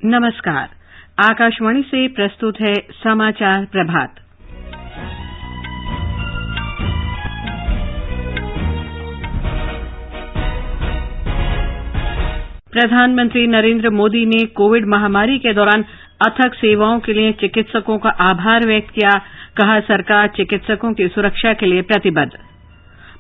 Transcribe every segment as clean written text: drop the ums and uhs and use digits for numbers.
नमस्कार। आकाशवाणी से प्रस्तुत है समाचार प्रभात। प्रधानमंत्री नरेंद्र मोदी ने कोविड महामारी के दौरान अथक सेवाओं के लिए चिकित्सकों का आभार व्यक्त किया। कहा, सरकार चिकित्सकों की सुरक्षा के लिए प्रतिबद्ध।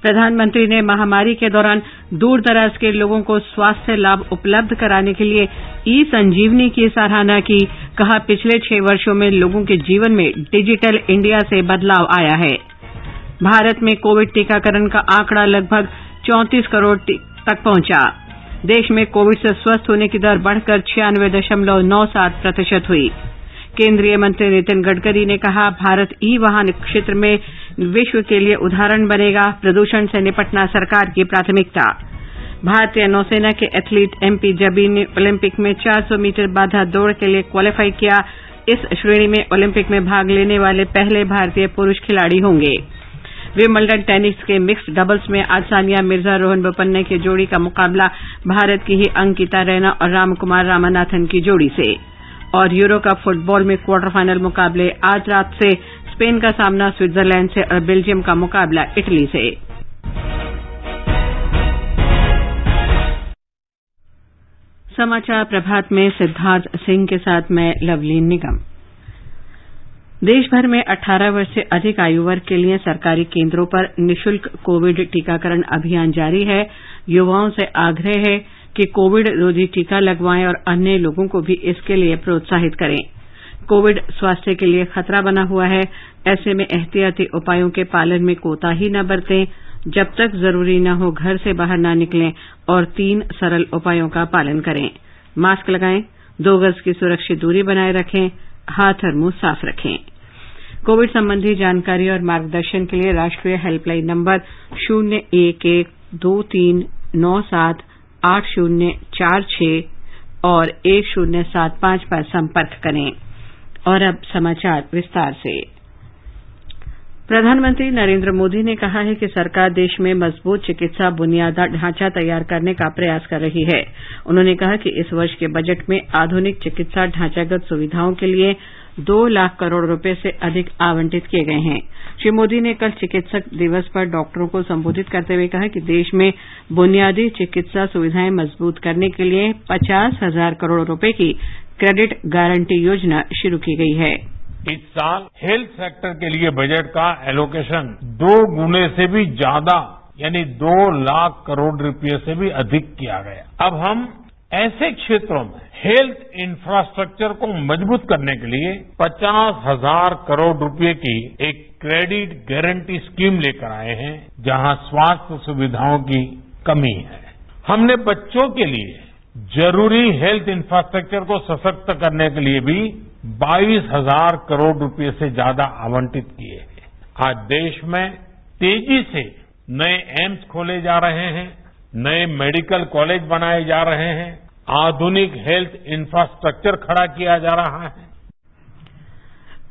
प्रधानमंत्री ने महामारी के दौरान दूर दराज के लोगों को स्वास्थ्य लाभ उपलब्ध कराने के लिए ई संजीवनी की सराहना की। कहा, पिछले 6 वर्षों में लोगों के जीवन में डिजिटल इंडिया से बदलाव आया है। भारत में कोविड टीकाकरण का आंकड़ा लगभग 34 करोड़ तक पहुंचा। देश में कोविड से स्वस्थ होने की दर बढ़कर 96.97% हुई। केंद्रीय मंत्री नितिन गडकरी ने कहा, भारत ई वाहन क्षेत्र में विश्व के लिए उदाहरण बनेगा। प्रदूषण से निपटना सरकार की प्राथमिकता। भारतीय नौसेना के एथलीट एमपी जबीर ने ओलंपिक में 400 मीटर बाधा दौड़ के लिए क्वालीफाई किया। इस श्रेणी में ओलंपिक में भाग लेने वाले पहले भारतीय पुरुष खिलाड़ी होंगे। विंबलडन टेनिस के मिक्स्ड डबल्स में आज सानिया मिर्जा रोहन बोपन्ना की जोड़ी का मुकाबला भारत की ही अंकिता रैना और रामकुमार रामनाथन की जोड़ी से। और यूरो कप फुटबॉल में क्वार्टर फाइनल मुकाबले आज रात से स्पेन का सामना स्विट्जरलैंड से और बेल्जियम का मुकाबला इटली से। समाचार प्रभात में सिद्धार्थ सिंह के साथ मैं लवलीन निगम। देश भर में 18 वर्ष से अधिक आयु वर्ग के लिए सरकारी केंद्रों पर निःशुल्क कोविड टीकाकरण अभियान जारी है। युवाओं से आग्रह है कि कोविड रोधी टीका लगवाएं और अन्य लोगों को भी इसके लिए प्रोत्साहित करें। कोविड स्वास्थ्य के लिए खतरा बना हुआ है। ऐसे में एहतियाती उपायों के पालन में कोताही न बरतें। जब तक जरूरी न हो घर से बाहर न निकलें और 3 सरल उपायों का पालन करें। मास्क लगाएं, 2 गज की सुरक्षित दूरी बनाए रखें, हाथ और मुंह साफ रखें। कोविड संबंधी जानकारी और मार्गदर्शन के लिए राष्ट्रीय हेल्पलाइन नंबर 011-2397-8046 और 1075 पर संपर्क करें। और अब समाचार विस्तार से। प्रधानमंत्री नरेंद्र मोदी ने कहा है कि सरकार देश में मजबूत चिकित्सा बुनियादी ढांचा तैयार करने का प्रयास कर रही है। उन्होंने कहा कि इस वर्ष के बजट में आधुनिक चिकित्सा ढांचागत सुविधाओं के लिए 2 लाख करोड़ रुपए से अधिक आवंटित किए गए हैं। श्री मोदी ने कल चिकित्सक दिवस पर डॉक्टरों को संबोधित करते हुए कहा कि देश में बुनियादी चिकित्सा सुविधाएं मजबूत करने के लिए 50,000 करोड़ रुपए की क्रेडिट गारंटी योजना शुरू की गई है। इस साल हेल्थ सेक्टर के लिए बजट का एलोकेशन 2 गुने से भी ज्यादा यानी 2 लाख करोड़ रुपए से भी अधिक किया गया। अब हम ऐसे क्षेत्रों में हेल्थ इंफ्रास्ट्रक्चर को मजबूत करने के लिए 50,000 करोड़ रुपए की एक क्रेडिट गारंटी स्कीम लेकर आए हैं, जहां स्वास्थ्य सुविधाओं की कमी है। हमने बच्चों के लिए जरूरी हेल्थ इंफ्रास्ट्रक्चर को सशक्त करने के लिए भी 22,000 करोड़ रुपए से ज्यादा आवंटित किए हैं। आज देश में तेजी से नए एम्स खोले जा रहे हैं, नए मेडिकल कॉलेज बनाए जा रहे हैं, आधुनिक हेल्थ इंफ्रास्ट्रक्चर खड़ा किया जा रहा है।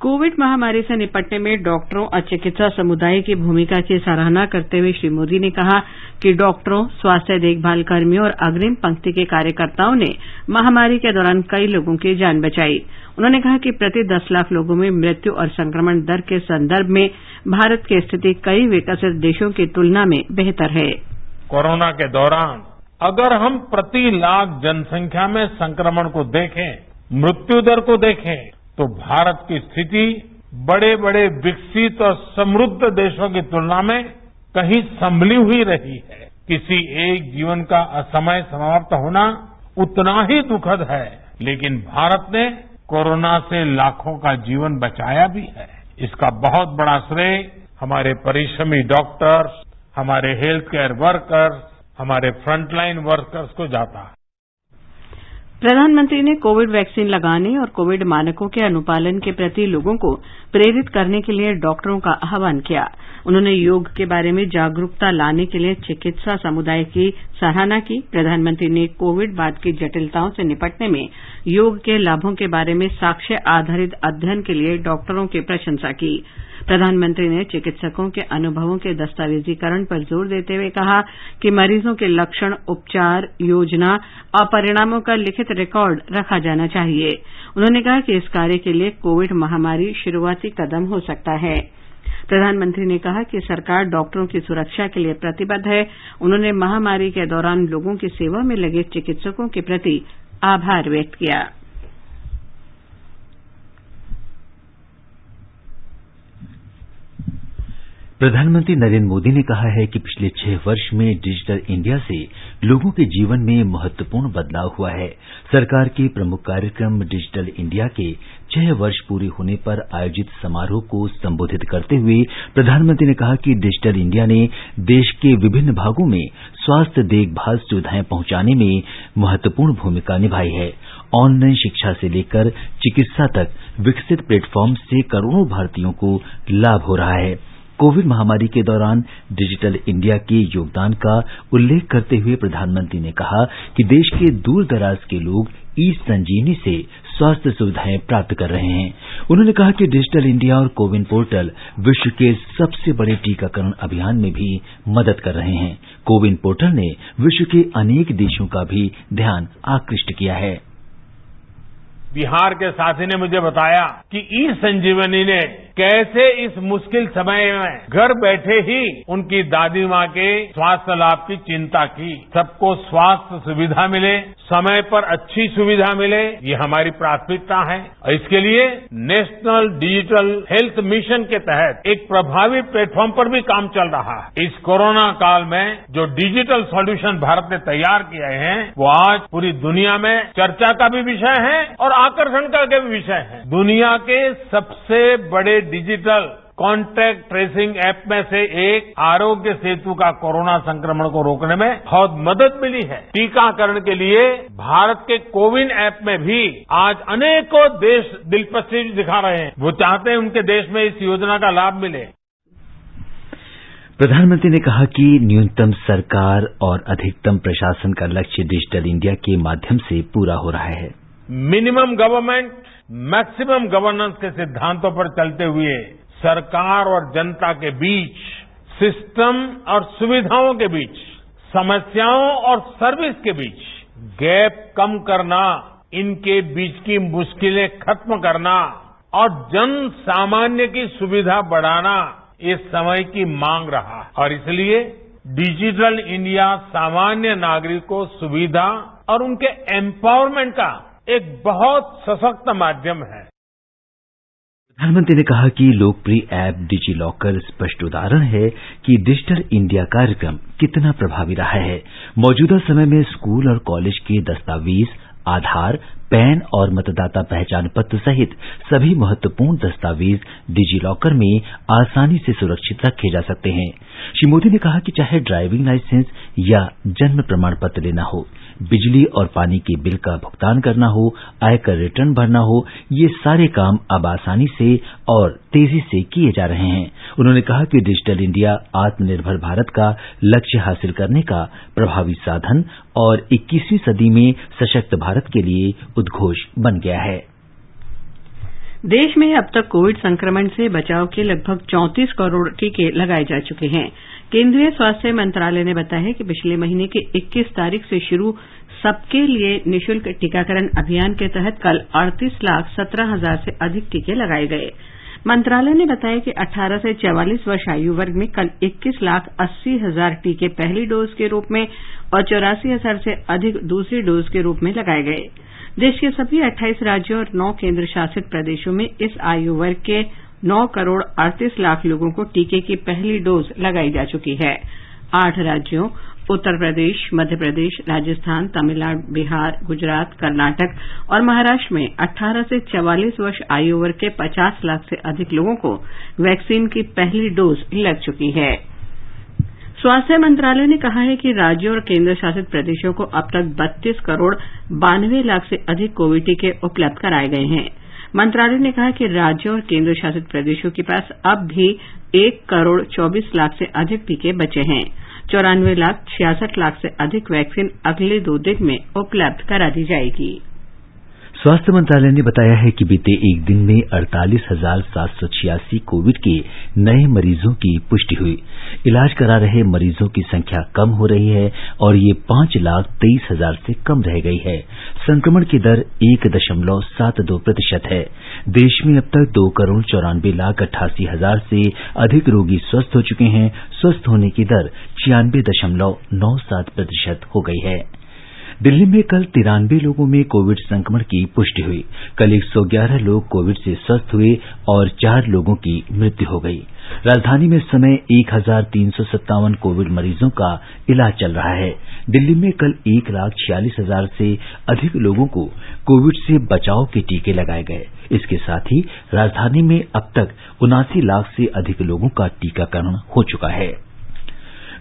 कोविड महामारी से निपटने में डॉक्टरों और चिकित्सा समुदाय की भूमिका की सराहना करते हुए श्री मोदी ने कहा कि डॉक्टरों, स्वास्थ्य देखभाल कर्मियों और अग्रिम पंक्ति के कार्यकर्ताओं ने महामारी के दौरान कई लोगों की जान बचाई। उन्होंने कहा कि प्रति 10 लाख लोगों में मृत्यु और संक्रमण दर के संदर्भ में भारत की स्थिति कई विकसित देशों की तुलना में बेहतर है। कोरोना के दौरान अगर हम प्रति लाख जनसंख्या में संक्रमण को देखें, मृत्यु दर को देखें, तो भारत की स्थिति बड़े बड़े विकसित और समृद्ध देशों की तुलना में कहीं संभली हुई रही है। किसी एक जीवन का असमय समाप्त होना उतना ही दुखद है, लेकिन भारत ने कोरोना से लाखों का जीवन बचाया भी है। इसका बहुत बड़ा श्रेय हमारे परिश्रमी डॉक्टर्स, हमारे हेल्थ केयर वर्कर्स, हमारे फ्रंटलाइन वर्कर्स को जाता है। प्रधानमंत्री ने कोविड वैक्सीन लगाने और कोविड मानकों के अनुपालन के प्रति लोगों को प्रेरित करने के लिए डॉक्टरों का आह्वान किया। उन्होंने योग के बारे में जागरूकता लाने के लिए चिकित्सा समुदाय की सराहना की। प्रधानमंत्री ने कोविड बाद की जटिलताओं से निपटने में योग के लाभों के बारे में साक्ष्य आधारित अध्ययन के लिए डॉक्टरों की प्रशंसा की। प्रधानमंत्री ने चिकित्सकों के अनुभवों के दस्तावेजीकरण पर जोर देते हुए कहा कि मरीजों के लक्षण, उपचार योजना और परिणामों का लिखित रिकॉर्ड रखा जाना चाहिए। उन्होंने कहा कि इस कार्य के लिए कोविड महामारी शुरूआती कदम हो सकता है। प्रधानमंत्री ने कहा कि सरकार डॉक्टरों की सुरक्षा के लिए प्रतिबद्ध है। उन्होंने महामारी के दौरान लोगों की सेवा में लगे चिकित्सकों के प्रति आभार व्यक्त किया। प्रधानमंत्री नरेंद्र मोदी ने कहा है कि पिछले 6 वर्ष में डिजिटल इंडिया से लोगों के जीवन में महत्वपूर्ण बदलाव हुआ है। सरकार के प्रमुख कार्यक्रम डिजिटल इंडिया के 6 वर्ष पूरे होने पर आयोजित समारोह को संबोधित करते हुए प्रधानमंत्री ने कहा कि डिजिटल इंडिया ने देश के विभिन्न भागों में स्वास्थ्य देखभाल सुविधाएं पहुंचाने में महत्वपूर्ण भूमिका निभाई है। ऑनलाइन शिक्षा से लेकर चिकित्सा तक विकसित प्लेटफॉर्म से करोड़ों भारतीयों को लाभ हो रहा है। कोविड महामारी के दौरान डिजिटल इंडिया के योगदान का उल्लेख करते हुए प्रधानमंत्री ने कहा कि देश के दूर दराज के लोग ई संजीवनी से स्वास्थ्य सुविधाएं प्राप्त कर रहे हैं। उन्होंने कहा कि डिजिटल इंडिया और कोविन पोर्टल विश्व के सबसे बड़े टीकाकरण अभियान में भी मदद कर रहे हैं। कोविन पोर्टल ने विश्व के अनेक देशों का भी ध्यान आकृष्ट किया है। बिहार के साथी ने मुझे बताया कि ई संजीवनी ने कैसे इस मुश्किल समय में घर बैठे ही उनकी दादी माँ के स्वास्थ्य लाभ की चिंता की। सबको स्वास्थ्य सुविधा मिले, समय पर अच्छी सुविधा मिले, ये हमारी प्राथमिकता है। और इसके लिए नेशनल डिजिटल हेल्थ मिशन के तहत एक प्रभावी प्लेटफॉर्म पर भी काम चल रहा है। इस कोरोना काल में जो डिजिटल सॉल्यूशन भारत ने तैयार किए हैं वो आज पूरी दुनिया में चर्चा का भी विषय है और आकर्षण का भी विषय है। दुनिया के सबसे बड़े डिजिटल कॉन्टैक्ट ट्रेसिंग ऐप में से एक आरोग्य सेतु का कोरोना संक्रमण को रोकने में बहुत मदद मिली है। टीकाकरण के लिए भारत के कोविन ऐप में भी आज अनेकों देश दिलचस्पी दिखा रहे हैं। वो चाहते हैं उनके देश में इस योजना का लाभ मिले। प्रधानमंत्री ने कहा कि न्यूनतम सरकार और अधिकतम प्रशासन का लक्ष्य डिजिटल इंडिया के माध्यम से पूरा हो रहा है। मिनिमम गवर्नमेंट मैक्सिमम गवर्नेंस के सिद्धांतों पर चलते हुए सरकार और जनता के बीच, सिस्टम और सुविधाओं के बीच, समस्याओं और सर्विस के बीच गैप कम करना, इनके बीच की मुश्किलें खत्म करना और जन सामान्य की सुविधा बढ़ाना ये समय की मांग रहा है। और इसलिए डिजिटल इंडिया सामान्य नागरिक को सुविधा और उनके एम्पावरमेंट का एक बहुत सशक्त माध्यम है। प्रधानमंत्री ने कहा कि लोकप्रिय ऐप डिजी लॉकर स्पष्ट उदाहरण है कि डिजिटल इंडिया कार्यक्रम कितना प्रभावी रहा है। मौजूदा समय में स्कूल और कॉलेज के दस्तावेज, आधार, पैन और मतदाता पहचान पत्र सहित सभी महत्वपूर्ण दस्तावेज डिजी लॉकर में आसानी से सुरक्षित रखे जा सकते हैं। श्री मोदी ने कहा कि चाहे ड्राइविंग लाइसेंस या जन्म प्रमाण पत्र लेना हो, बिजली और पानी के बिल का भुगतान करना हो, आयकर रिटर्न भरना हो, ये सारे काम अब आसानी से और तेजी से किए जा रहे हैं। उन्होंने कहा कि डिजिटल इंडिया आत्मनिर्भर भारत का लक्ष्य हासिल करने का प्रभावी साधन और 21वीं सदी में सशक्त भारत के लिए उद्घोष बन गया है। देश में अब तक कोविड संक्रमण से बचाव के लगभग 34 करोड़ टीके लगाए जा चुके हैं। केंद्रीय स्वास्थ्य मंत्रालय ने बताया है कि पिछले महीने की 21 तारीख से शुरू सबके लिए निःशुल्क टीकाकरण अभियान के तहत कल 38,17,000 से अधिक टीके लगाए गए। मंत्रालय ने बताया कि 18 से 44 वर्ष आयु वर्ग में कल 21,80,000 टीके पहली डोज के रूप में और 84,000 से अधिक दूसरी डोज के रूप में लगाए गए। देश के सभी 28 राज्यों और 9 केंद्र शासित प्रदेशों में इस आयु वर्ग के 9 करोड़ 38 लाख लोगों को टीके की पहली डोज लगाई जा चुकी है। 8 राज्यों उत्तर प्रदेश, मध्य प्रदेश, राजस्थान, तमिलनाडु, बिहार, गुजरात, कर्नाटक और महाराष्ट्र में 18 से 44 वर्ष आयु वर्ग के 50 लाख से अधिक लोगों को वैक्सीन की पहली डोज लग चुकी है। स्वास्थ्य मंत्रालय ने कहा है कि राज्यों और केंद्र शासित प्रदेशों को अब तक 32 करोड़ 92 लाख से अधिक कोविड टीके उपलब्ध कराए गए हैं। मंत्रालय ने कहा कि राज्यों और केंद्र शासित प्रदेशों के पास अब भी 1 करोड़ 24 लाख से अधिक टीके बचे हैं। 94 लाख 66 लाख से अधिक वैक्सीन अगले 2 दिन में उपलब्ध करा दी जाएगी। स्वास्थ्य मंत्रालय ने बताया है कि बीते एक दिन में 48,786 कोविड के नए मरीजों की पुष्टि हुई। इलाज करा रहे मरीजों की संख्या कम हो रही है और ये 5,23,000 से कम रह गई है। संक्रमण की दर 1.72% है। देश में अब तक 2,94,88,000 से अधिक रोगी स्वस्थ हो चुके हैं। स्वस्थ होने की दर 96.97% हो गई है। दिल्ली में कल 93 लोगों में कोविड संक्रमण की पुष्टि हुई। कल 111 लोग कोविड से स्वस्थ हुए और 4 लोगों की मृत्यु हो गई। राजधानी में इस समय 1,357 कोविड मरीजों का इलाज चल रहा है। दिल्ली में कल 1,46,000 से अधिक लोगों को कोविड से बचाव के टीके लगाए गए। इसके साथ ही राजधानी में अब तक 79 लाख से अधिक लोगों का टीकाकरण हो चुका है।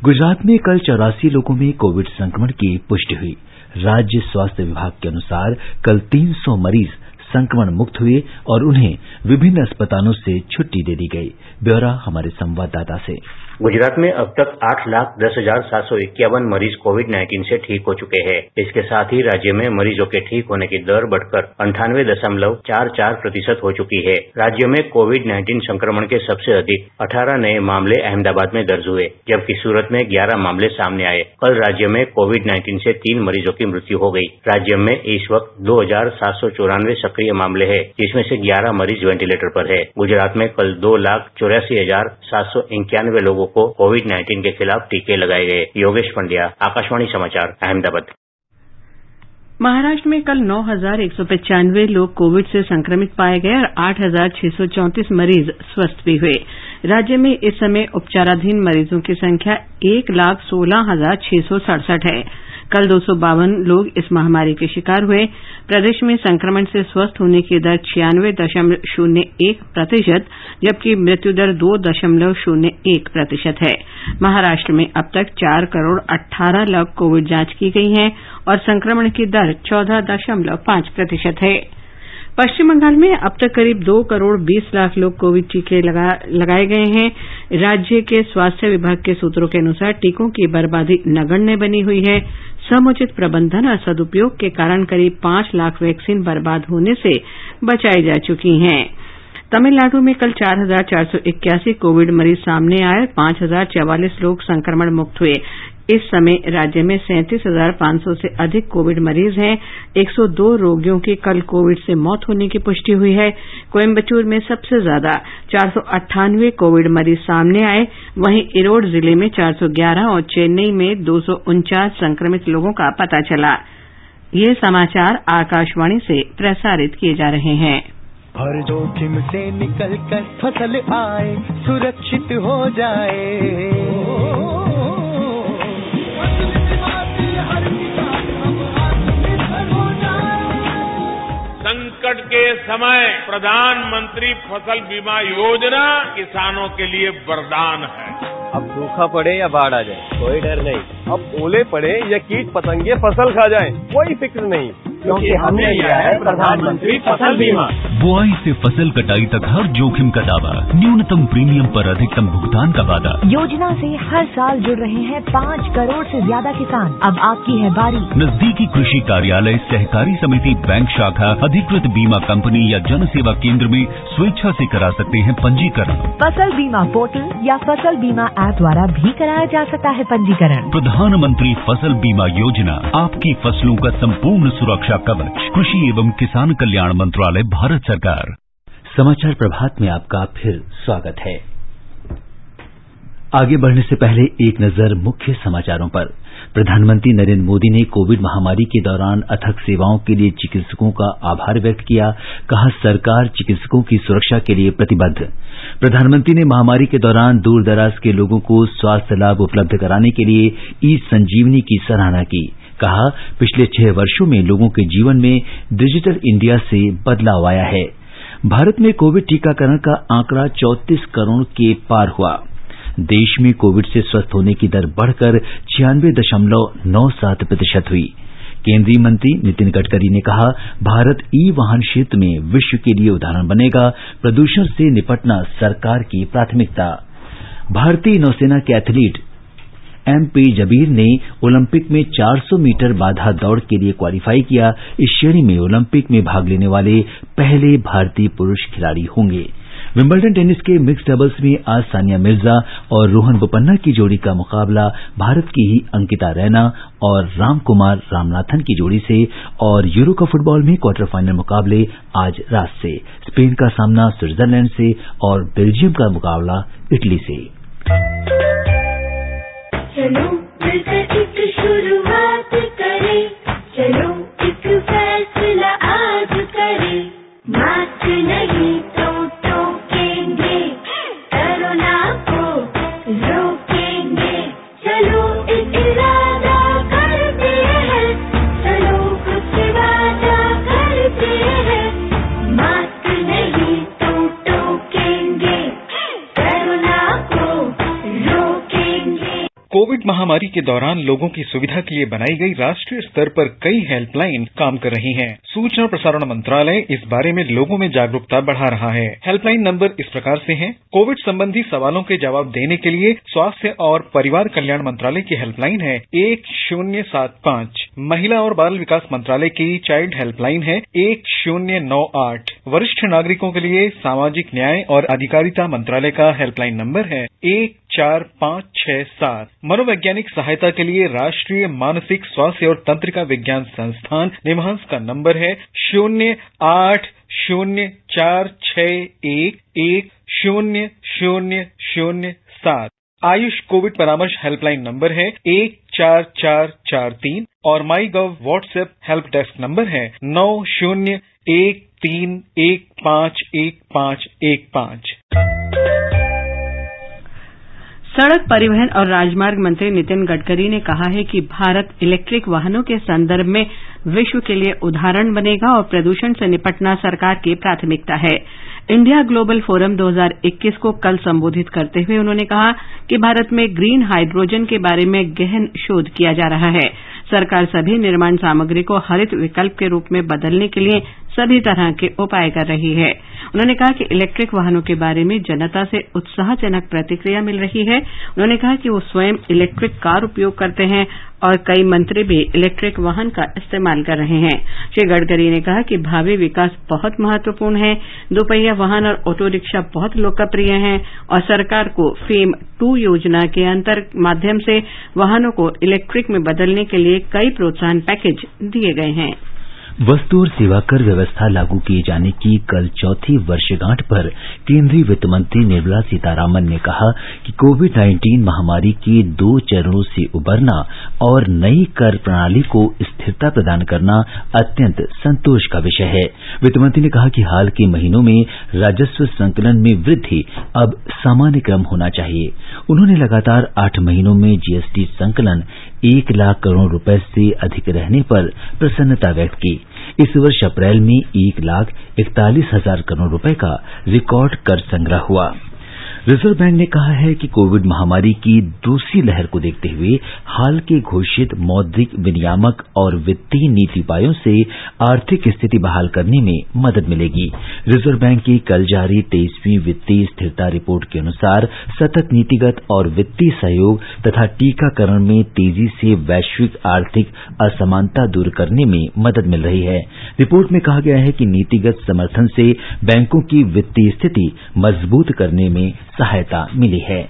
गुजरात में कल 84 लोगों में कोविड संक्रमण की पुष्टि हुई। राज्य स्वास्थ्य विभाग के अनुसार कल 300 मरीज संक्रमण मुक्त हुए और उन्हें विभिन्न अस्पतालों से छुट्टी दे दी गई। ब्यौरा हमारे संवाददाता से। गुजरात में अब तक 8,10,751 मरीज कोविड-19 से ठीक हो चुके हैं। इसके साथ ही राज्य में मरीजों के ठीक होने की दर बढ़कर 98.44% हो चुकी है। राज्य में कोविड-19 संक्रमण के सबसे अधिक 18 नए मामले अहमदाबाद में दर्ज हुए, जबकि सूरत में 11 मामले सामने आए। कल राज्य में कोविड-19 से 3 मरीजों की मृत्यु हो गई। राज्य में इस वक्त 2,794 सक्रिय मामले हैं, जिसमें से 11 मरीज वेंटिलेटर पर है। गुजरात में कल 2,84,791 लोगों को कोविड-19 के खिलाफ टीके लगाए गए। योगेश पंड्या, आकाशवाणी समाचार, अहमदाबाद। महाराष्ट्र में कल 9,195 लोग कोविड से संक्रमित पाए गए और 8,634 मरीज स्वस्थ भी हुए। राज्य में इस समय उपचाराधीन मरीजों की संख्या 1,16,667 है। कल 252 लोग इस महामारी के शिकार हुए। प्रदेश में संक्रमण से स्वस्थ होने की दर 96.01%, जबकि मृत्यु दर 2.01% है। महाराष्ट्र में अब तक 4,18 लाख कोविड जांच की गई है और संक्रमण की दर 14.5% है। पश्चिम बंगाल में अब तक करीब 2,20,00,000 लोग कोविड टीके लगाए गए हैं। राज्य के स्वास्थ्य विभाग के सूत्रों के अनुसार टीकों की बर्बादी नगण्य बनी हुई है। समुचित प्रबंधन और सदुपयोग के कारण करीब 5 लाख वैक्सीन बर्बाद होने से बचाई जा चुकी हैं। तमिलनाडु में कल 4,481 कोविड मरीज सामने आए। 5,044 लोग संक्रमण मुक्त हुए। इस समय राज्य में 37,500 से अधिक कोविड मरीज हैं। 102 रोगियों की कल कोविड से मौत होने की पुष्टि हुई है। कोयम्बटूर में सबसे ज्यादा 498 कोविड मरीज सामने आए। वहीं इरोड जिले में 411 और चेन्नई में 249 संक्रमित लोगों का पता चला। ये समाचार आकाशवाणी से प्रसारित किए जा रहे हैं। हर जोखिम से निकल कर फसल आए, सुरक्षित हो जाए। संकट के समय प्रधानमंत्री फसल बीमा योजना किसानों के लिए वरदान है। अब सूखा पड़े या बाढ़ आ जाए, कोई डर नहीं। अब ओले पड़े या कीट पतंगे फसल खा जाए, कोई फिक्र नहीं, क्योंकि हमने लिया है प्रधानमंत्री फसल बीमा। बुआई से फसल कटाई तक हर जोखिम का दावा, न्यूनतम प्रीमियम पर अधिकतम भुगतान का वादा। योजना से हर साल जुड़ रहे हैं 5 करोड़ से ज्यादा किसान। अब आपकी है बारी। नजदीकी कृषि कार्यालय, सहकारी समिति, बैंक शाखा, अधिकृत बीमा कंपनी या जन सेवा केंद्र में स्वेच्छा से करा सकते हैं पंजीकरण। फसल बीमा पोर्टल या फसल बीमा ऐप द्वारा भी कराया जा सकता है पंजीकरण। प्रधानमंत्री फसल बीमा योजना, आपकी फसलों का संपूर्ण सुरक्षा कवच। कृषि एवं किसान कल्याण मंत्रालय, भारत सरकार। समाचार प्रभात में आपका फिर स्वागत है। आगे बढ़ने से पहले एक नजर मुख्य समाचारों पर। प्रधानमंत्री नरेंद्र मोदी ने कोविड महामारी के दौरान अथक सेवाओं के लिए चिकित्सकों का आभार व्यक्त किया। कहा, सरकार चिकित्सकों की सुरक्षा के लिए प्रतिबद्ध। प्रधानमंत्री ने महामारी के दौरान दूर दराज के लोगों को स्वास्थ्य लाभ उपलब्ध कराने के लिए ई संजीवनी की सराहना की। कहा, पिछले 6 वर्षों में लोगों के जीवन में डिजिटल इंडिया से बदलाव आया है। भारत में कोविड टीकाकरण का आंकड़ा 34 करोड़ के पार हुआ। देश में कोविड से स्वस्थ होने की दर बढ़कर 96.97% हुई। केंद्रीय मंत्री नितिन गडकरी ने कहा, भारत ई वाहन क्षेत्र में विश्व के लिए उदाहरण बनेगा। प्रदूषण से निपटना सरकार की प्राथमिकता। भारतीय नौसेना के एथलीट MP जबीर ने ओलंपिक में 400 मीटर बाधा दौड़ के लिए क्वालिफाई किया। इस श्रेणी में ओलंपिक में भाग लेने वाले पहले भारतीय पुरुष खिलाड़ी होंगे। विंबलडन टेनिस के मिक्स डबल्स में आज सानिया मिर्जा और रोहन बोपन्ना की जोड़ी का मुकाबला भारत की ही अंकिता रैना और रामकुमार रामनाथन की जोड़ी से, और यूरो कप फुटबॉल में क्वार्टर फाइनल मुकाबले आज रात से। स्पेन का सामना स्विट्जरलैंड से और बेल्जियम का मुकाबला इटली से। चलो मिलकर एक शुरुआत करें, चलो एक फैसला आज करें, मास्क नहीं तो टोकेंगे, कोरोना को रोकेंगे, चलो एक इरादा करते हैं, चलो कुछ वादा करते हैं, मास्क नहीं तो टोकेंगे, कोरोना को रोकेंगे। कोविड महामारी के दौरान लोगों की सुविधा के लिए बनाई गई राष्ट्रीय स्तर पर कई हेल्पलाइन काम कर रही हैं। सूचना और प्रसारण मंत्रालय इस बारे में लोगों में जागरूकता बढ़ा रहा है। हेल्पलाइन नंबर इस प्रकार से हैं। कोविड संबंधी सवालों के जवाब देने के लिए स्वास्थ्य और परिवार कल्याण मंत्रालय की हेल्पलाइन है 1075, महिला और बाल विकास मंत्रालय की चाइल्ड हेल्पलाइन है 1098, वरिष्ठ नागरिकों के लिए सामाजिक न्याय और अधिकारिता मंत्रालय का हेल्पलाइन नंबर है 14567, मनोवैज्ञानिक सहायता के लिए राष्ट्रीय मानसिक स्वास्थ्य और तंत्रिका विज्ञान संस्थान निमहांस का नंबर है 0804110007, आयुष कोविड परामर्श हेल्पलाइन नंबर है 14443 और माई गव व्हाट्सएप हेल्प डेस्क नंबर है 9013151515। सड़क परिवहन और राजमार्ग मंत्री नितिन गडकरी ने कहा है कि भारत इलेक्ट्रिक वाहनों के संदर्भ में विश्व के लिए उदाहरण बनेगा और प्रदूषण से निपटना सरकार की प्राथमिकता है। इंडिया ग्लोबल फोरम 2021 को कल संबोधित करते हुए उन्होंने कहा कि भारत में ग्रीन हाइड्रोजन के बारे में गहन शोध किया जा रहा है। सरकार सभी निर्माण सामग्री को हरित विकल्प के रूप में बदलने के लिए सभी तरह के उपाय कर रही है। उन्होंने कहा कि इलेक्ट्रिक वाहनों के बारे में जनता से उत्साहजनक प्रतिक्रिया मिल रही है। उन्होंने कहा कि वो स्वयं इलेक्ट्रिक कार उपयोग करते हैं और कई मंत्री भी इलेक्ट्रिक वाहन का इस्तेमाल कर रहे हैं। श्री गडकरी ने कहा कि भावी विकास बहुत महत्वपूर्ण है। दोपहिया वाहन और ऑटो रिक्शा बहुत लोकप्रिय हैं और सरकार को फेम 2 योजना के माध्यम से वाहनों को इलेक्ट्रिक में बदलने के लिए कई प्रोत्साहन पैकेज दिए गए हैं। वस्तु और सेवा कर व्यवस्था लागू किए जाने की कल चौथी वर्षगांठ पर केंद्रीय वित्त मंत्री निर्मला सीतारामन ने कहा कि कोविड-19 महामारी के 2 चरणों से उबरना और नई कर प्रणाली को स्थिरता प्रदान करना अत्यंत संतोष का विषय है। वित्त मंत्री ने कहा कि हाल के महीनों में राजस्व संकलन में वृद्धि अब सामान्य क्रम होना चाहिए। उन्होंने लगातार 8 महीनों में जीएसटी संकलन 1 लाख करोड़ रुपए से अधिक रहने पर प्रसन्नता व्यक्त की। इस वर्ष अप्रैल में 1,41,000 करोड़ रुपए का रिकॉर्ड कर संग्रह हुआ। रिजर्व बैंक ने कहा है कि कोविड महामारी की दूसरी लहर को देखते हुए हाल के घोषित मौद्रिक विनियामक और वित्तीय नीति उपायों से आर्थिक स्थिति बहाल करने में मदद मिलेगी। रिजर्व बैंक की कल जारी 23वीं वित्तीय स्थिरता रिपोर्ट के अनुसार सतत नीतिगत और वित्तीय सहयोग तथा टीकाकरण में तेजी से वैश्विक आर्थिक असमानता दूर करने में मदद मिल रही है। रिपोर्ट में कहा गया है कि नीतिगत समर्थन से बैंकों की वित्तीय स्थिति मजबूत करने में सहायता मिली है।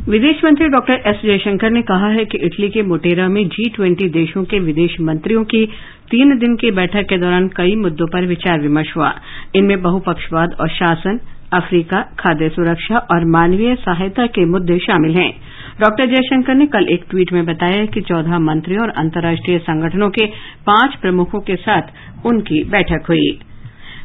विदेश मंत्री डॉक्टर एस जयशंकर ने कहा है कि इटली के मोटेरा में G20 देशों के विदेश मंत्रियों की 3 दिन की बैठक के दौरान कई मुद्दों पर विचार विमर्श हुआ। इनमें बहुपक्षवाद और शासन, अफ्रीका, खाद्य सुरक्षा और मानवीय सहायता के मुद्दे शामिल हैं। डॉक्टर जयशंकर ने कल एक ट्वीट में बताया कि 14 मंत्रियों और अंतर्राष्ट्रीय संगठनों के 5 प्रमुखों के साथ उनकी बैठक हुई।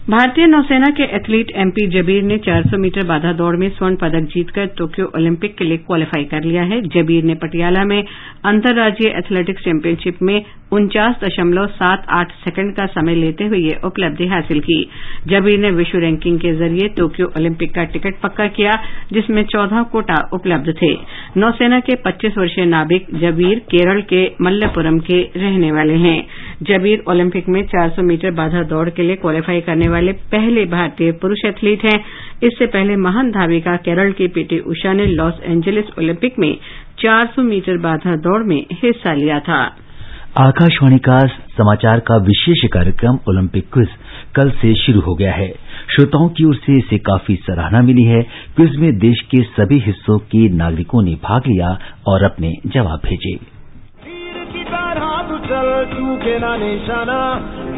भारतीय नौसेना के एथलीट MP जबीर ने 400 मीटर बाधा दौड़ में स्वर्ण पदक जीतकर टोक्यो ओलंपिक के लिए क्वालिफाई कर लिया है। जबीर ने पटियाला में अंतर्राज्यीय एथलेटिक्स चैंपियनशिप में 49.78 सेकंड का समय लेते हुए ये उपलब्धि हासिल की। जबीर ने विश्व रैंकिंग के जरिए टोक्यो ओलंपिक का टिकट पक्का किया, जिसमें 14 कोटा उपलब्ध थे। नौसेना के 25 वर्षीय नाविक जबीर केरल के मल्लपुरम के रहने वाले हैं। जबीर ओलंपिक में 400 मीटर बाधा दौड़ के लिए क्वालीफाई करने वाले पहले भारतीय पुरुष एथलीट हैं। इससे पहले महान धाविका केरल की पीटी उषा ने लॉस एंजलिस ओलंपिक में 400 मीटर बाधा दौड़ में हिस्सा लिया था। आकाशवाणी का समाचार का विशेष कार्यक्रम ओलंपिक क्विज कल से शुरू हो गया है। श्रोताओं की ओर से इसे काफी सराहना मिली है। क्विज में देश के सभी हिस्सों के नागरिकों ने भाग लिया और अपने जवाब भेजे। चल चूके ना निशाना,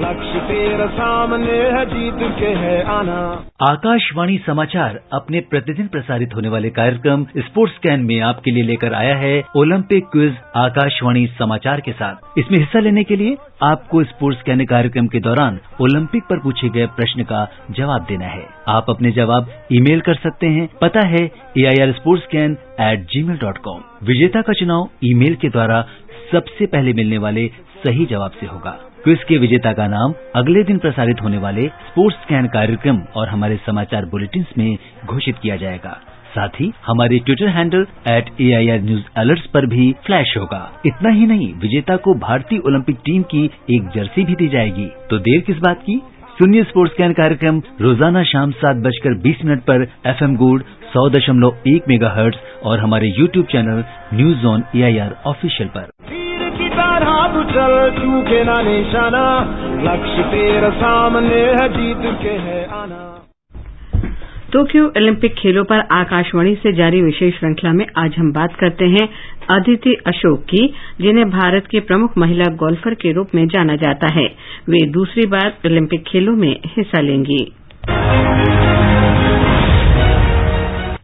लक्ष्य तेरा सामने है, जीत के है आना। आकाशवाणी समाचार अपने प्रतिदिन प्रसारित होने वाले कार्यक्रम स्पोर्ट्स कैन में आपके लिए लेकर आया है ओलंपिक क्विज आकाशवाणी समाचार के साथ। इसमें हिस्सा लेने के लिए आपको स्पोर्ट्स कैन कार्यक्रम के दौरान ओलंपिक पर पूछे गए प्रश्न का जवाब देना है। आप अपने जवाब ईमेल कर सकते हैं। पता है airsportscan@gmail.com। विजेता का चुनाव ईमेल के द्वारा सबसे पहले मिलने वाले सही जवाब से होगा। क्विज के विजेता का नाम अगले दिन प्रसारित होने वाले स्पोर्ट्स स्कैन कार्यक्रम और हमारे समाचार बुलेटिन में घोषित किया जाएगा। साथ ही हमारे Twitter handle @AIR News Alerts पर भी फ्लैश होगा। इतना ही नहीं, विजेता को भारतीय ओलंपिक टीम की एक जर्सी भी दी जाएगी। तो देर किस बात की, सुनिए स्पोर्ट्स स्कैन कार्यक्रम रोजाना शाम 7:20 पर FM गोल्ड 100.1 मेगाहर्ट्ज और हमारे YouTube channel news on AIR official पर। चल चूके ना निशाना, लक्ष्य तेरा सामने है, जीत के है आना। टोक्यो ओलंपिक खेलों पर आकाशवाणी से जारी विशेष श्रृंखला में आज हम बात करते हैं अदिति अशोक की, जिन्हें भारत की प्रमुख महिला गोल्फर के रूप में जाना जाता है। वे दूसरी बार ओलंपिक खेलों में हिस्सा लेंगी।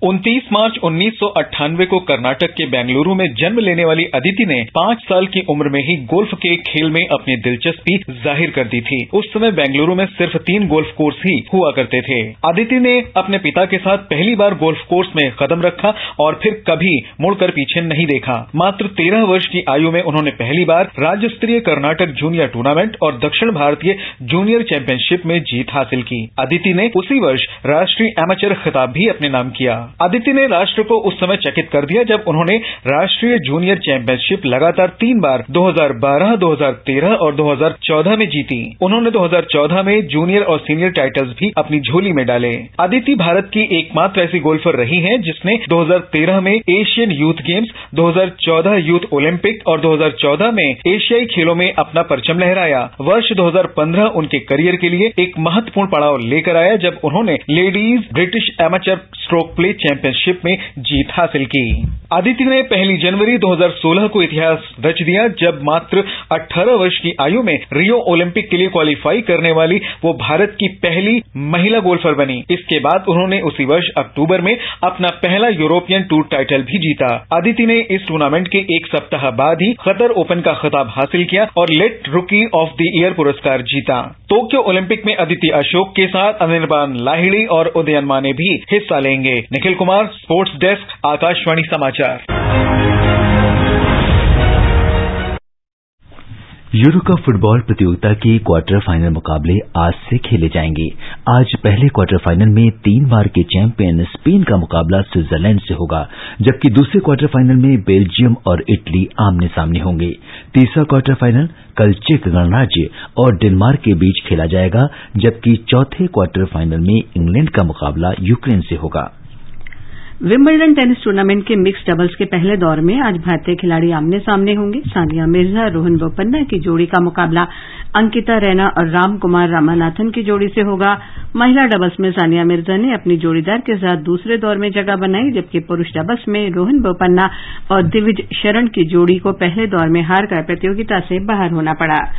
29 मार्च 1998 को कर्नाटक के बेंगलुरु में जन्म लेने वाली अदिति ने 5 साल की उम्र में ही गोल्फ के खेल में अपनी दिलचस्पी जाहिर कर दी थी। उस समय बेंगलुरु में सिर्फ 3 गोल्फ कोर्स ही हुआ करते थे। अदिति ने अपने पिता के साथ पहली बार गोल्फ कोर्स में कदम रखा और फिर कभी मुड़कर पीछे नहीं देखा। मात्र 13 वर्ष की आयु में उन्होंने पहली बार राज्य स्तरीय कर्नाटक जूनियर टूर्नामेंट और दक्षिण भारतीय जूनियर चैंपियनशिप में जीत हासिल की। अदिति ने उसी वर्ष राष्ट्रीय एमेचर खिताब भी अपने नाम किया। अदिति ने राष्ट्र को उस समय चकित कर दिया जब उन्होंने राष्ट्रीय जूनियर चैंपियनशिप लगातार 3 बार 2012, 2013 और 2014 में जीती। उन्होंने 2014 में जूनियर और सीनियर टाइटल्स भी अपनी झोली में डाले। अदिति भारत की एकमात्र ऐसी गोल्फर रही हैं जिसने 2013 में Asian youth games, 2014 youth Olympic और 2014 में एशियाई खेलों में अपना परचम लहराया। वर्ष 2015 उनके करियर के लिए एक महत्वपूर्ण पड़ाव लेकर आया जब उन्होंने ladies British amateur stroke play championship में जीत हासिल की। अदिति ने 1 जनवरी 2016 को इतिहास रच दिया जब मात्र 18 वर्ष की आयु में रियो ओलंपिक के लिए क्वालीफाई करने वाली वो भारत की पहली महिला गोल्फर बनी। इसके बाद उन्होंने उसी वर्ष अक्टूबर में अपना पहला यूरोपियन टूर टाइटल भी जीता। अदिति ने इस टूर्नामेंट के एक सप्ताह बाद ही कतर ओपन का खिताब हासिल किया और लेट रुकी ऑफ द ईयर पुरस्कार जीता। टोक्यो ओलंपिक में अदिति अशोक के साथ अनिर्बान लाहिड़ी और उदयन माने भी हिस्सा लेंगे। निखिल कुमार, स्पोर्ट्स डेस्क, आकाशवाणी समाचार। यूरो कप फुटबॉल प्रतियोगिता के क्वार्टर फाइनल मुकाबले आज से खेले जाएंगे। आज पहले क्वार्टर फाइनल में 3 बार के चैंपियन स्पेन का मुकाबला स्विट्जरलैंड से होगा, जबकि दूसरे क्वार्टर फाइनल में बेल्जियम और इटली आमने सामने होंगे। तीसरा क्वार्टर फाइनल कल चेक गणराज्य और डेनमार्क के बीच खेला जाएगा, जबकि चौथे क्वार्टर फाइनल में इंग्लैंड का मुकाबला यूक्रेन से होगा। विंबलडन टेनिस टूर्नामेंट के मिक्स डबल्स के पहले दौर में आज भारतीय खिलाड़ी आमने सामने होंगे। सानिया मिर्जा रोहन बोपन्ना की जोड़ी का मुकाबला अंकिता रैना और रामकुमार रामानाथन की जोड़ी से होगा। महिला डबल्स में सानिया मिर्जा ने अपनी जोड़ीदार के साथ दूसरे दौर में जगह बनाई, जबकि पुरुष डबल्स में रोहन बोपन्ना और दिविज शरण की जोड़ी को पहले दौर में हारकर प्रतियोगिता से बाहर होना पड़ा।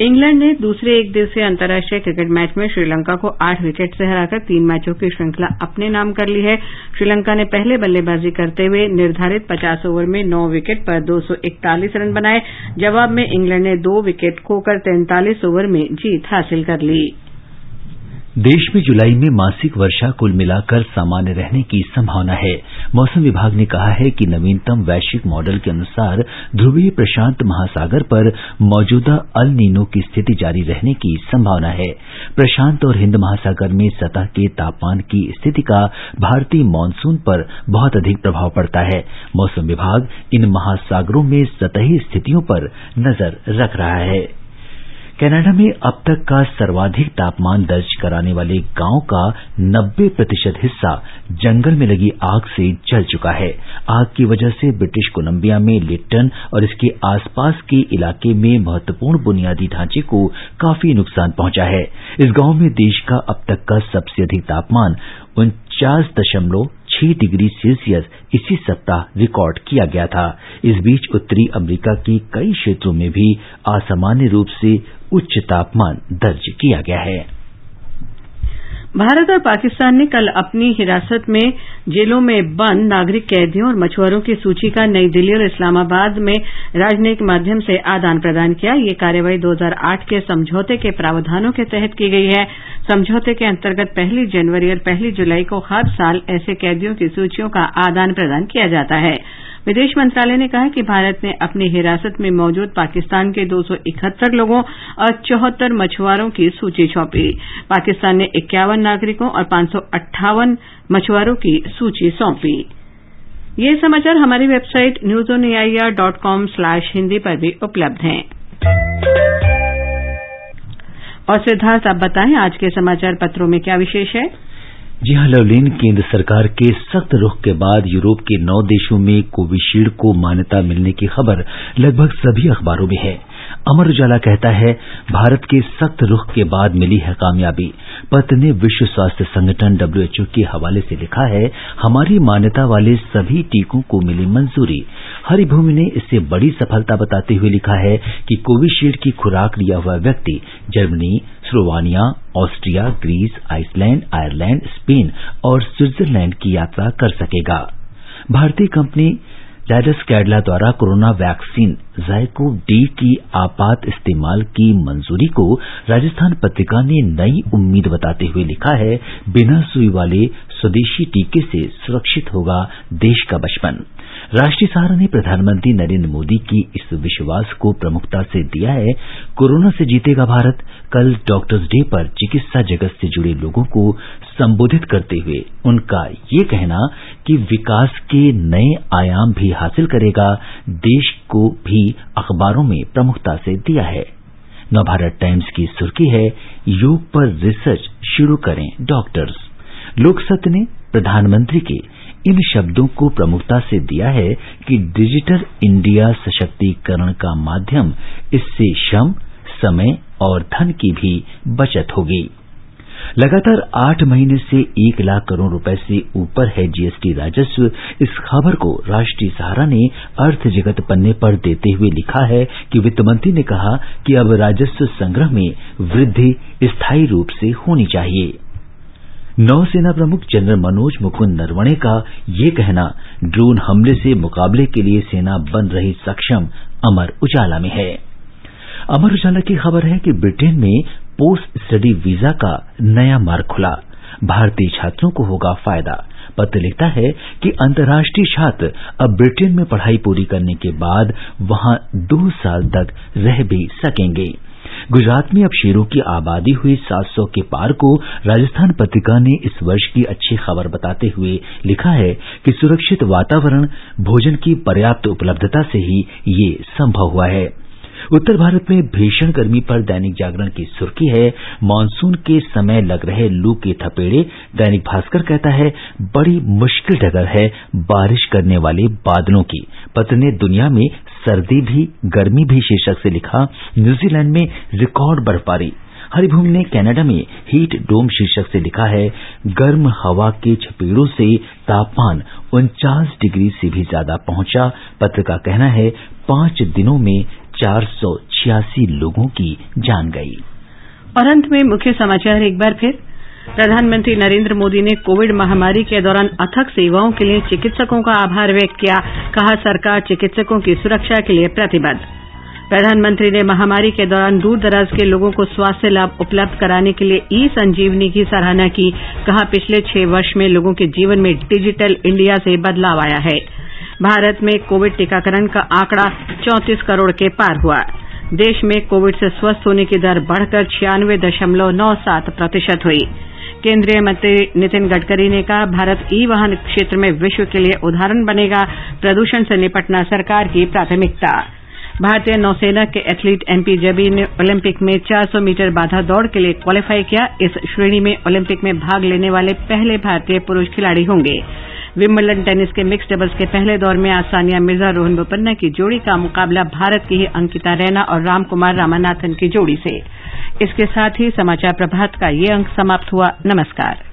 इंग्लैंड ने दूसरे एक दिवसीय अंतर्राष्ट्रीय क्रिकेट मैच में श्रीलंका को 8 विकेट से हराकर 3 मैचों की श्रृंखला अपने नाम कर ली है। श्रीलंका ने पहले बल्लेबाजी करते हुए निर्धारित 50 ओवर में 9 विकेट पर 241 रन बनाए। जवाब में इंग्लैंड ने 2 विकेट खोकर 43 ओवर में जीत हासिल कर ली। देश में जुलाई में मासिक वर्षा कुल मिलाकर सामान्य रहने की संभावना है। मौसम विभाग ने कहा है कि नवीनतम वैश्विक मॉडल के अनुसार ध्रुवीय प्रशांत महासागर पर मौजूदा अल नीनो की स्थिति जारी रहने की संभावना है। प्रशांत और हिंद महासागर में सतह के तापमान की स्थिति का भारतीय मानसून पर बहुत अधिक प्रभाव पड़ता है। मौसम विभाग इन महासागरों में सतही स्थितियों पर नजर रख रहा है। कनाडा में अब तक का सर्वाधिक तापमान दर्ज कराने वाले गांव का 90% हिस्सा जंगल में लगी आग से जल चुका है। आग की वजह से ब्रिटिश कोलंबिया में लिप्टन और इसके आसपास के इलाके में महत्वपूर्ण बुनियादी ढांचे को काफी नुकसान पहुंचा है। इस गांव में देश का अब तक का सबसे अधिक तापमान 49.6 डिग्री सेल्सियस इसी सप्ताह रिकॉर्ड किया गया था। इस बीच उत्तरी अमेरिका के कई क्षेत्रों में भी असामान्य रूप से उच्च तापमान दर्ज किया गया है। भारत और पाकिस्तान ने कल अपनी हिरासत में जेलों में बंद नागरिक कैदियों और मछुआरों की सूची का नई दिल्ली और इस्लामाबाद में राजनयिक माध्यम से आदान प्रदान किया। ये कार्रवाई 2008 के समझौते के प्रावधानों के तहत की गई है। समझौते के अंतर्गत 1 जनवरी और 1 जुलाई को हर साल ऐसे कैदियों की सूचियों का आदान प्रदान किया जाता है। विदेश मंत्रालय ने कहा कि भारत ने अपनी हिरासत में मौजूद पाकिस्तान के 271 लोगों और 74 मछुआरों की सूची सौंपी। पाकिस्तान ने 51 नागरिकों और 558 मछुआरों की सूची सौंपी। ये समाचार हमारी वेबसाइट newsonair.com/hindi पर भी उपलब्ध हैं। और सिद्धार्थ, आप बताएं आज के समाचार पत्रों में क्या विशेष है? जी हां लवलीन, केंद्र सरकार के सख्त रुख के बाद यूरोप के 9 देशों में कोविशील्ड को मान्यता मिलने की खबर लगभग सभी अखबारों में है। अमर उजाला कहता है, भारत के सख्त रुख के बाद मिली है कामयाबी। पत्र ने विश्व स्वास्थ्य संगठन WHO के हवाले से लिखा है, हमारी मान्यता वाले सभी टीकों को मिली मंजूरी। हरिभूमि ने इससे बड़ी सफलता बताते हुए लिखा है कि कोविशील्ड की खुराक लिया हुआ व्यक्ति Germany, Slovenia, Austria, Greece, Iceland, Ireland, Spain और स्विट्जरलैंड की यात्रा कर सकेगा। भारतीय कंपनी जायडस कैडिला द्वारा कोरोना वैक्सीन ज़ायकोव-डी की आपात इस्तेमाल की मंजूरी को राजस्थान पत्रिका ने नई उम्मीद बताते हुए लिखा है, बिना सुई वाले स्वदेशी टीके से सुरक्षित होगा देश का बचपन। राष्ट्रीय सहारा ने प्रधानमंत्री नरेंद्र मोदी की इस विश्वास को प्रमुखता से दिया है, कोरोना से जीतेगा भारत। कल डॉक्टर्स डे पर चिकित्सा जगत से जुड़े लोगों को संबोधित करते हुए उनका ये कहना कि विकास के नए आयाम भी हासिल करेगा, देश को भी अखबारों में प्रमुखता से दिया है। नवभारत टाइम्स की सुर्खी है, योग पर रिसर्च शुरू करें डॉक्टर्स। लोकसत्य ने प्रधानमंत्री के इन शब्दों को प्रमुखता से दिया है कि डिजिटल इंडिया सशक्तिकरण का माध्यम, इससे श्रम, समय और धन की भी बचत होगी। लगातार 8 महीने से 1 लाख करोड़ रुपए से ऊपर है जीएसटी राजस्व। इस खबर को राष्ट्रीय सहारा ने अर्थ जगत पन्ने पर देते हुए लिखा है कि वित्त मंत्री ने कहा कि अब राजस्व संग्रह में वृद्धि स्थायी रूप से होनी चाहिए। नौसेना प्रमुख जनरल मनोज मुकुंद नरवणे का ये कहना ड्रोन हमले से मुकाबले के लिए सेना बन रही सक्षम, अमर उजाला में है। अमर उजाला की खबर है कि ब्रिटेन में पोस्ट स्टडी वीजा का नया मार्ग खुला, भारतीय छात्रों को होगा फायदा। पत्र लिखता है कि अंतर्राष्ट्रीय छात्र अब ब्रिटेन में पढ़ाई पूरी करने के बाद वहां 2 साल तक रह भी सकेंगे। गुजरात में अब शेरों की आबादी हुई 700 के पार को राजस्थान पत्रिका ने इस वर्ष की अच्छी खबर बताते हुए लिखा है कि सुरक्षित वातावरण, भोजन की पर्याप्त उपलब्धता से ही ये संभव हुआ है। उत्तर भारत में भीषण गर्मी पर दैनिक जागरण की सुर्खी है, मानसून के समय लग रहे लू के थपेड़े। दैनिक भास्कर कहता है, बड़ी मुश्किल डगर है बारिश करने वाले बादलों की। पत्र ने दुनिया में सर्दी भी गर्मी भी शीर्षक से लिखा, न्यूजीलैंड में रिकॉर्ड बर्फबारी। हरिभूमि ने कनाडा में हीट डोम शीर्षक से लिखा है, गर्म हवा के झपेड़ों से तापमान 49 डिग्री से भी ज्यादा पहुंचा। पत्र का कहना है, 5 दिनों में 486 लोगों की जान गई। और अंत में मुख्य समाचार एक बार फिर। प्रधानमंत्री नरेंद्र मोदी ने कोविड महामारी के दौरान अथक सेवाओं के लिए चिकित्सकों का आभार व्यक्त किया। कहा, सरकार चिकित्सकों की सुरक्षा के लिए प्रतिबद्ध। प्रधानमंत्री ने महामारी के दौरान दूर दराज के लोगों को स्वास्थ्य लाभ उपलब्ध कराने के लिए ई-संजीवनी की सराहना की। कहा, पिछले 6 वर्ष में लोगों के जीवन में डिजिटल इंडिया से बदलाव आया है। भारत में कोविड टीकाकरण का आंकड़ा 34 करोड़ के पार हुआ। देश में कोविड से स्वस्थ होने की दर बढ़कर 96.97% हुई। केंद्रीय मंत्री नितिन गडकरी ने कहा, भारत ई-वाहन क्षेत्र में विश्व के लिए उदाहरण बनेगा। प्रदूषण से निपटना सरकार की प्राथमिकता। भारतीय नौसेना के एथलीट एमपी जबीर ने ओलंपिक में 400 मीटर बाधा दौड़ के लिए क्वालीफाई किया। इस श्रेणी में ओलंपिक में भाग लेने वाले पहले भारतीय पुरुष खिलाड़ी होंगे। विंबलडन टेनिस के मिक्स डबल्स के पहले दौर में आज सानिया मिर्जा रोहन बोपन्ना की जोड़ी का मुकाबला भारत की ही अंकिता रैना और रामकुमार रामानाथन की जोड़ी से। इसके साथ ही समाचार प्रभात का ये अंक समाप्त हुआ। नमस्कार।